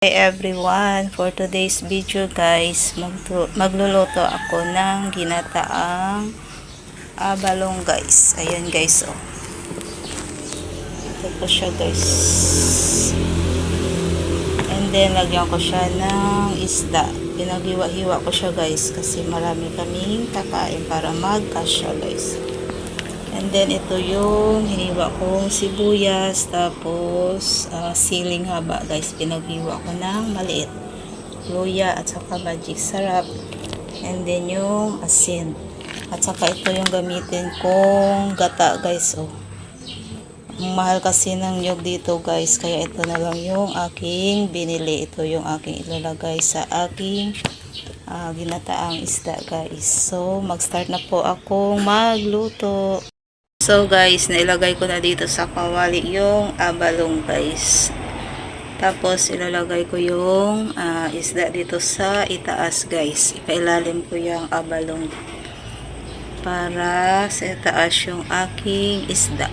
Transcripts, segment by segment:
Hi everyone, for today's video guys, magluluto ako ng ginataang abalong guys. Ayan guys, oh. Ito po siya guys. And then lagyan ko siya ng isda. Pinaghiwa-hiwa ko siya guys kasi marami kaming kakain para magkasya guys. And then ito yung hiniwa kong sibuyas, tapos siling haba guys, pinaghiwa ko ng maliit, luya at saka magic sarap, and then yung asin, at saka ito yung gamitin kong gata guys. Oh, mahal kasi ng nyog dito guys, kaya ito na lang yung aking binili. Ito yung aking ilalagay sa aking ginataang isda guys. So mag start na po akong magluto. So guys, nailagay ko na dito sa kawali yung abalong guys. Tapos ilalagay ko yung isda dito sa itaas guys. Ipailalim ko yung abalong para sa itaas yung aking isda.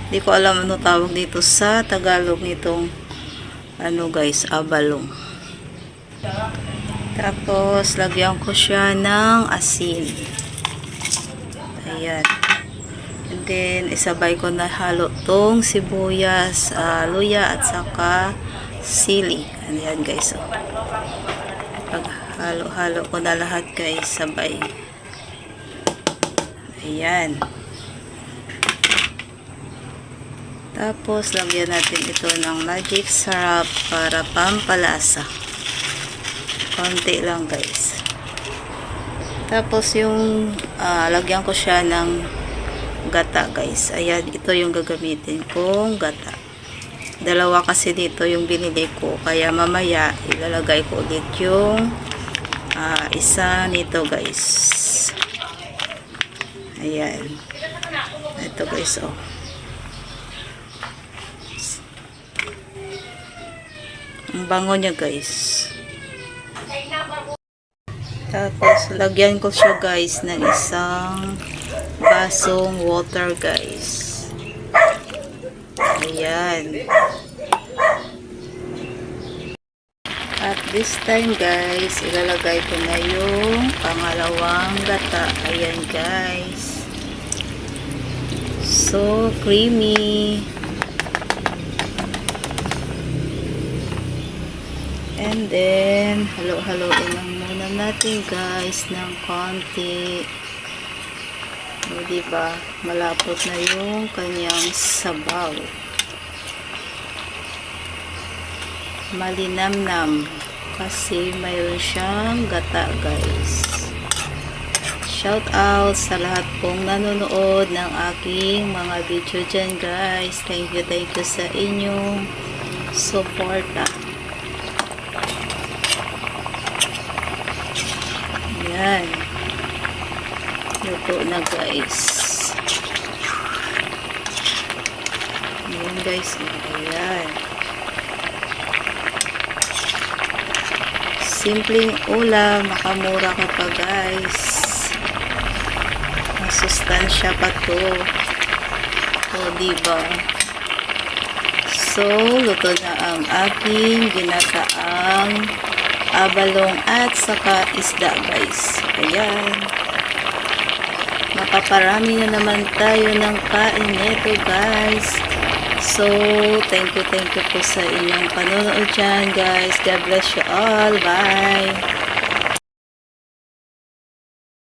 Hindi ko alam ano tawag dito sa Tagalog nitong guys, abalong. Tapos lagyan ko siya ng asin. Ayan. And then, isabay ko na halo tong sibuyas, luya, at saka sili. Ayan guys. Oh. Pag halo-halo ko na lahat guys, sabay. Ayan. Tapos, lagyan natin ito ng magic sarap para pampalasa. Konti lang guys. Tapos, yung lagyan ko siya ng gata guys. Ayan, ito yung gagamitin kong gata. Dalawa kasi dito yung binili ko, kaya mamaya ilalagay ko ulit yung isa nito guys. Ayan, ito guys. Oh, ang bango niya guys. Tapos lagyan ko siya guys ng isang basong water guys. Ayan. At this time guys, ilalagay ko na yung pangalawang gata. Ayan guys. So creamy. And then halo-haloin lang muna natin guys ng konti. O, diba? Malapot na yung kanyang sabaw. Malinamnam. Kasi mayroon siyang gata, guys. Shout out sa lahat pong nanonood ng aking mga video dyan, guys. Thank you sa inyong suporta. Yan. Luto na guys. Ayan guys. Ayan. Simpleng ulam. Makamura ka pa guys. Masustansya pa to. O diba? So, luto na ang aking ginataang abalong at saka isda guys. Ayan. Makaparami na naman tayo ng kain nito guys. So, thank you po sa inyong panonood dyan guys. God bless you all. Bye!